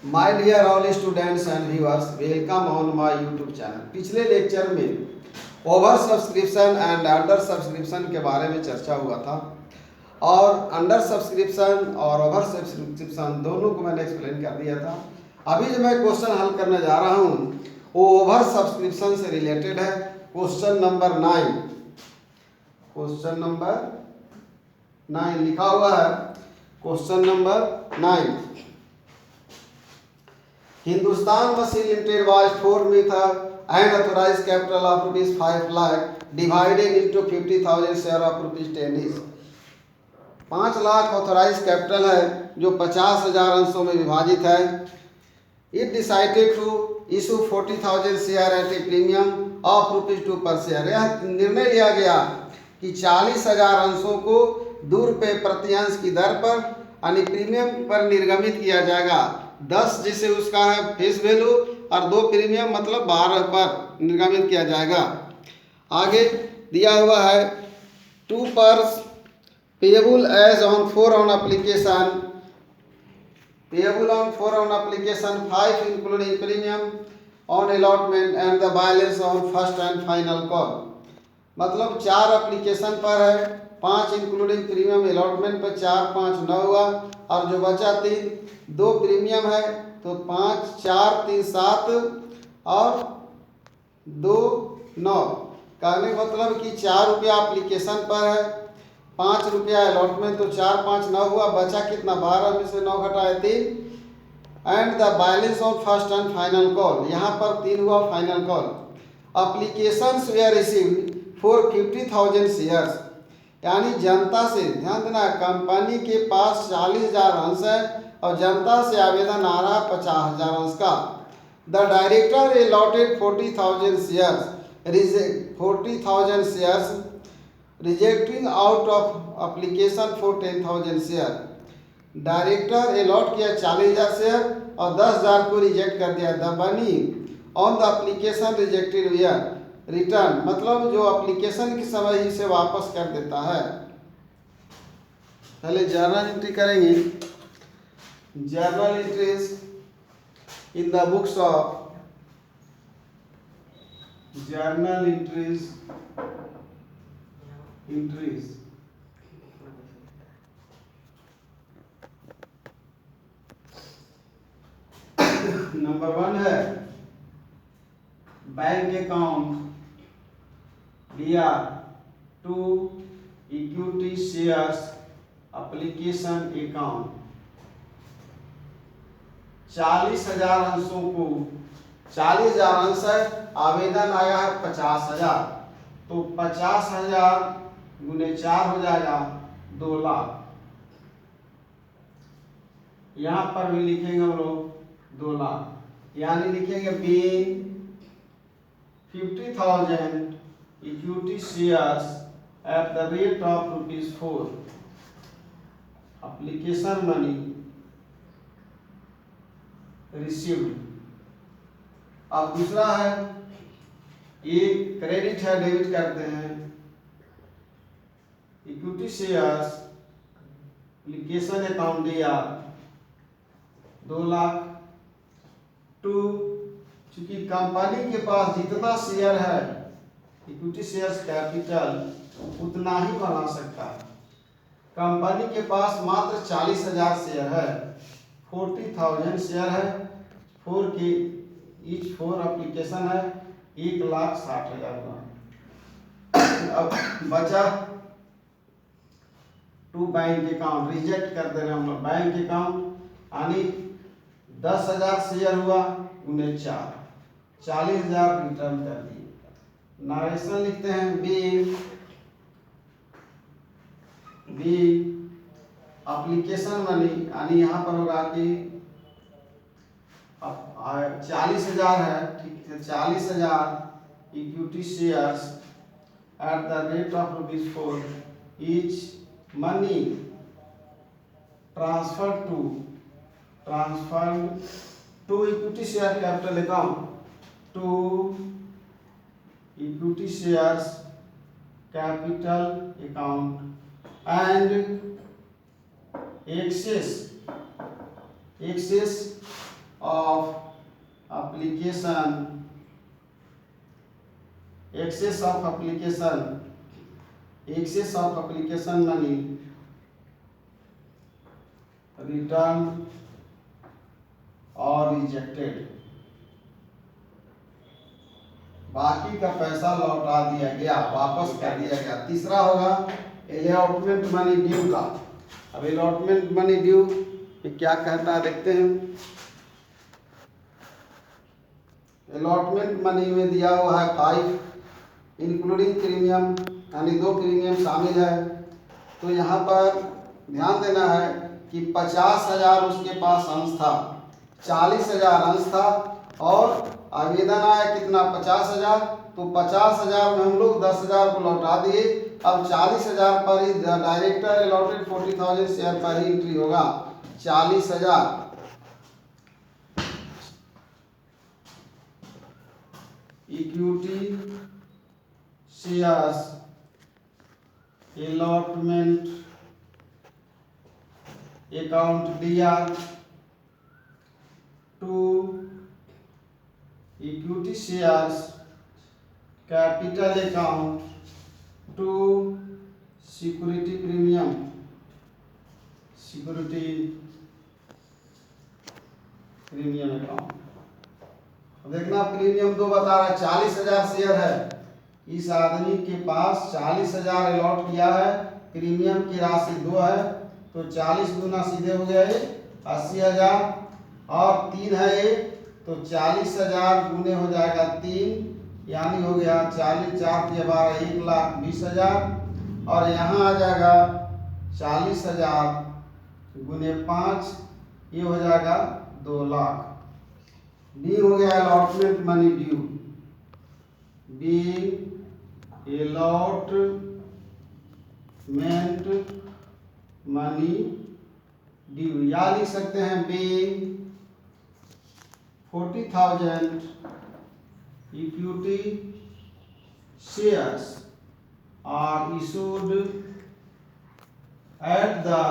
My dear all students and viewers, welcome on my YouTube channel. पिछले lecture में over subscription and under subscription के बारे में चर्चा हुआ था और अंडर सब्सक्रिप्शन और ओवर सब्सक्रिप्शन दोनों को मैंने एक्सप्लेन कर दिया था। अभी जो मैं क्वेश्चन हल करने जा रहा हूँ वो ओवर सब्सक्रिप्शन से रिलेटेड है। क्वेश्चन नंबर 9, क्वेश्चन नंबर 9 लिखा हुआ है। Question number 9, Hindustan Machine Limited was formed with an authorized capital of rupees 5 lakh divided into 50,000 share of rupees 10 each। 5 lakh authorise capital है जो 50,000 अंशों में विभाजित है। It decided to issue 40,000 share at a premium of rupees 2 per share. यह निर्णय लिया गया कि 40,000 अंशों को 2 रुपये प्रति अंश की दर पर यानी प्रीमियम पर निर्गमित किया जाएगा। 10 जिसे उसका है फेस वैल्यू और 2 प्रीमियम मतलब 12 पर निर्गमित किया जाएगा। आगे दिया हुआ है 2 पर payable as on 4 on application, payable on 4 on application 5 including premium on allotment and the balance on first and final call. मतलब 4 एप्लीकेशन पर है, 5 इंक्लूडिंग प्रीमियम अलॉटमेंट पर 4 5 9 हुआ और जो बचा 3 2 प्रीमियम है तो 5 4 3 7 और 2 9। कहने का मतलब कि 4 रुपया एप्लीकेशन पर है, 5 रुपया अलॉटमेंट तो 4 5 9 हुआ, बचा कितना 12 में से 9 घटाए 3 and the balance on first and final call. यहाँ पर 3 हुआ final call. Applications were received for 50,000 shares, यानी जनता से, ध्यान देना, कंपनी के पास 40,000 अंश है और जनता से आवेदन आ रहा 50,000 अंश का। The director allotted 40,000 shares rejecting out of application for 10,000 share. Director allot किया 40,000 शेयर और 10,000 को रिजेक्ट कर दिया। The money on the application rejected were return, मतलब जो एप्लीकेशन के समय ही से वापस कर देता है। पहले जर्नल एंट्री करेंगे। Journal entries in the books of, journal entries number 1 है बैंक अकाउंट लिया 2 इक्विटी शेयर्स एप्लीकेशन अकाउंट। 40,000 अंशों को, 40,000 अंश है, आवेदन आया है 50,000 तो 50,000 गुने 4 हो जाएगा 2 लाख। यहाँ पर भी लिखेंगे हम लोग 2 लाख, यानी लिखेंगे being 50,000 equity shares at the rate of rupees 4 application money received. अब दूसरा है, ये क्रेडिट है, डेबिट करते हैं। इक्विटी शेयर्स एप्लीकेशन अकाउंट दिया 2 लाख टू, चूंकि कंपनी के पास जितना शेयर है इक्विटी शेयर्स कैपिटल उतना ही बना सकता है। कंपनी के पास मात्र 40,000 शेयर है, 40,000 शेयर है, 4 की ईच 4 एप्लीकेशन है, 1,60,000 हुआ। अब बचा 2 बैंक अकाउंट, रिजेक्ट कर दे रहे हम लोग। बैंक अकाउंट यानी 10,000 शेयर हुआ उन्हें 4, 40,000 रिटर्न कर दिए। नरेशन लिखते हैं बी एप्लीकेशन मनी, यानी यहाँ पर होगा कि 40,000 है, ठीक है, 40,000 equity shares at the rate of rupees 4 each money transfer to equity share capital account, to equity shares capital account and excess of application, excess of application money returned or rejected, बाकी का पैसा लौटा दिया गया, वापस कर दिया गया। तीसरा होगा अलॉटमेंट मनी ड्यू का। अब अलॉटमेंट मनी ड्यू क्या कहता है देखते हैं। अलॉटमेंट मनी में दिया हुआ है 5 इंक्लूडिंग प्रीमियम, यानी 2 प्रीमियम शामिल है। तो यहाँ पर ध्यान देना है कि 50,000 उसके पास अंश था, 40,000 अंश था और आवेदन आया कितना 50,000। तो 50,000 में हम लोग 10,000 को लौटा दिए। अब 40,000 पर ही डायरेक्टर अलॉटेड 40,000 शेयर पर ही एंट्री होगा। 40,000 इक्विटी शेयर्स अलॉटमेंट अकाउंट दिया to equity shares capital account to security premium account. देखना प्रीमियम 2 बता रहा है, 40,000 शेयर है, इस आदमी के पास 40,000 अलॉट किया है, प्रीमियम की राशि 2 है, तो 40 गुना सीधे हो गया ये 80,000 और 3 है ये, तो 40,000 गुने हो जाएगा 3, यानी हो गया 40 4 × 12 1,20,000 और यहाँ आ जाएगा 40,000 गुने 5, ये हो जाएगा 2 लाख। बी हो गया allotment money due, B allotment money due, या लिख सकते हैं B 40,000 equity shares are issued at the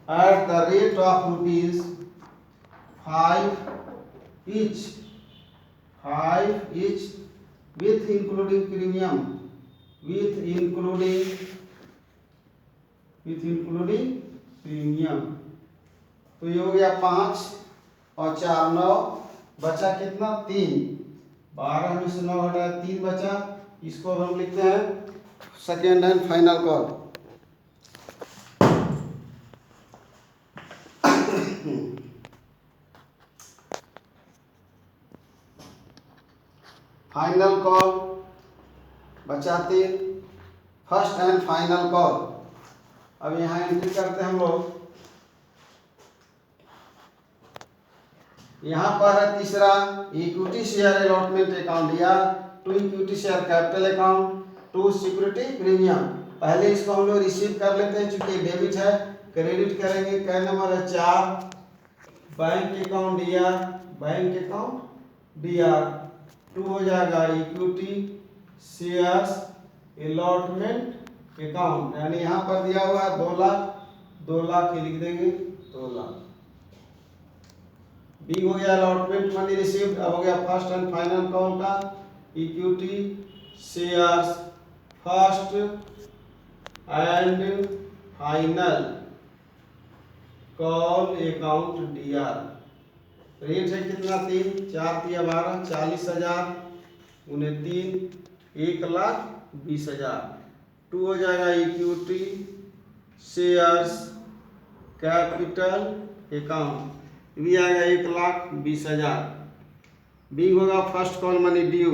rate of rupees 5 each with including premium, with including premium. तो ये हो गया 5 और 4 9, बचा कितना 3, 12 में से 9 हटाया 3 बचा। इसको हम लिखते हैं second and final call. Final call बचा 3, फर्स्ट एंड फाइनल कॉल। अब यहाँ एंट्री करते हैं हम लोग। यहाँ पर है तीसरा इक्विटी शेयर अलॉटमेंट अकाउंट दिया to equity share capital account to security premium. पहले इसको हम लोग रिसीव कर लेते हैं, चूंकि डेबिट है, क्रेडिट करेंगे। क्या नंबर है 4, बैंक अकाउंट दिया 2 हो जाएगा इक्विटी शेयर्स अलॉटमेंट अकाउंट, यानी यहाँ पर दिया हुआ है 2 लाख, 2 लाख ही लिख देंगे 2 लाख। बी हो गया अलॉटमेंट मनी रिसीव्ड। अब हो गया फर्स्ट एंड फाइनल कॉल का equity shares first and final call account DR. Rate है कितना 3, 4 × 12 40,000 गुने 3 1,20,000। 2 हो जाएगा इक्विटी शेयर्स कैपिटल अकाउंट, भी आएगा 1,20,000। बी होगा फर्स्ट कॉल मनी ड्यू,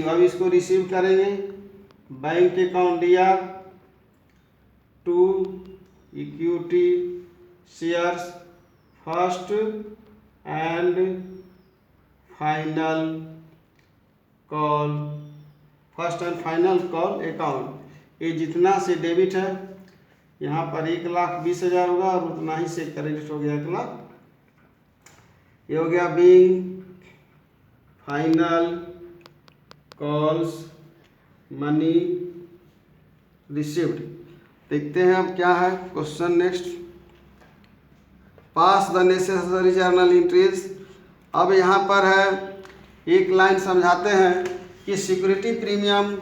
अब इसको रिसीव करेंगे बैंक अकाउंट दिया to equity shares first and final call account. ये जितना से डेबिट है यहाँ पर 1,20,000 होगा और उतना ही से क्रेडिट हो गया 1 लाख। ये हो गया being final calls money received. देखते हैं अब क्या है question next. Pass the necessary journal entries. अब यहाँ पर है एक लाइन समझाते हैं कि सिक्योरिटी प्रीमियम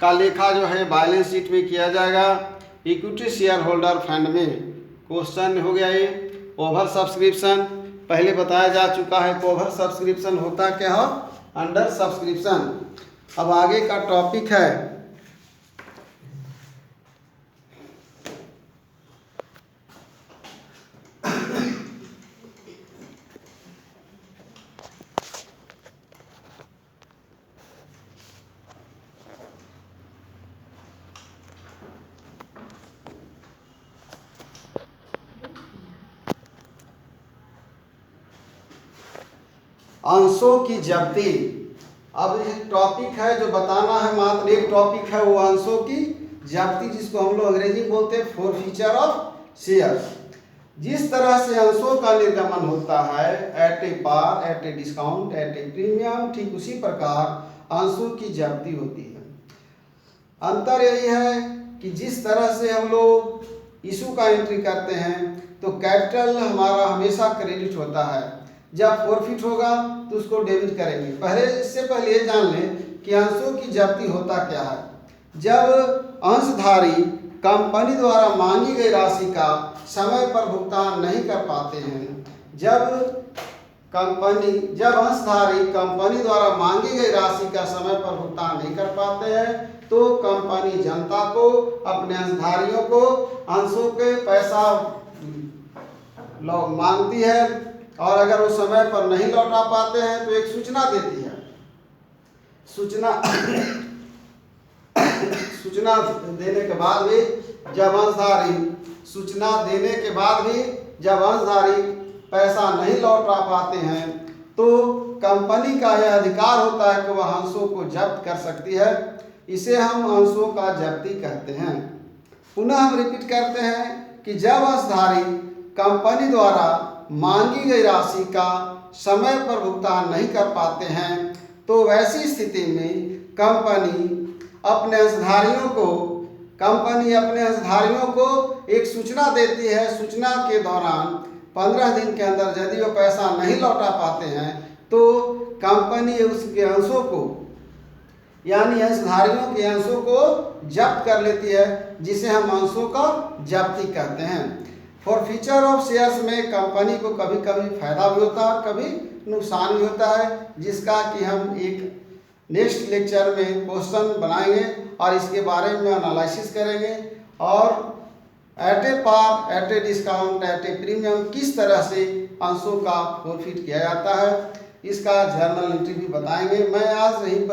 का लेखा जो है बैलेंस शीट में किया जाएगा इक्विटी शेयर होल्डर फंड में। क्वेश्चन हो गया ये ओवर सब्सक्रिप्शन, पहले बताया जा चुका है कि ओवर सब्सक्रिप्शन होता क्या है, अंडर सब्सक्रिप्शन। अब आगे का टॉपिक है अंशों की जब्ती। अब ये टॉपिक है जो बताना है, मात्र एक टॉपिक है, वो अंशों की जब्ती, जिसको हम लोग अंग्रेजी में बोलते हैं फोरफीचर ऑफ शेयर्स। जिस तरह से अंशों का निर्गमन होता है at a par, at a discount, at a premium, ठीक उसी प्रकार अंशों की जब्ती होती है। अंतर यही है कि जिस तरह से हम लोग इशू का एंट्री करते हैं तो कैपिटल हमारा हमेशा क्रेडिट होता है, जब फॉरफिट होगा तो उसको डेबिट करेंगे। इससे पहले ये जान लें कि अंशों की जब्ती होता क्या है। जब अंशधारी कंपनी द्वारा मांगी गई राशि का समय पर भुगतान नहीं कर पाते हैं, जब अंशधारी कंपनी द्वारा मांगी गई राशि का समय पर भुगतान नहीं कर पाते हैं तो कंपनी जनता को, अपने अंशधारियों को अंशों के पैसा मांगती है, और अगर वो समय पर नहीं लौटा पाते हैं तो एक सूचना देती है। सूचना देने के बाद भी जब अंशधारी पैसा नहीं लौटा पाते हैं तो कंपनी का यह अधिकार होता है कि वह अंशों को जब्त कर सकती है। इसे हम अंशों का जब्ती कहते हैं। पुनः हम रिपीट करते हैं कि जब अंशधारी कंपनी द्वारा मांगी गई राशि का समय पर भुगतान नहीं कर पाते हैं तो वैसी स्थिति में कंपनी अपने अंशधारियों को एक सूचना देती है। सूचना के दौरान 15 दिन के अंदर यदि वो पैसा नहीं लौटा पाते हैं तो कंपनी उसके अंशों को, यानी अंशधारियों के अंशों को जब्त कर लेती है, जिसे हम अंशों का जब्ती कहते हैं। फॉरफीचर ऑफ शेयर्स में कंपनी को कभी कभी फायदा भी होता है, कभी नुकसान भी होता है, जिसका कि हम एक नेक्स्ट लेक्चर में क्वेश्चन बनाएंगे और इसके बारे में एनालिसिस करेंगे, और at a par, at a discount, at a premium किस तरह से अंशों का फॉरफिट किया जाता है, इसका जर्नल एंट्री भी बताएंगे। मैं आज यहीं पर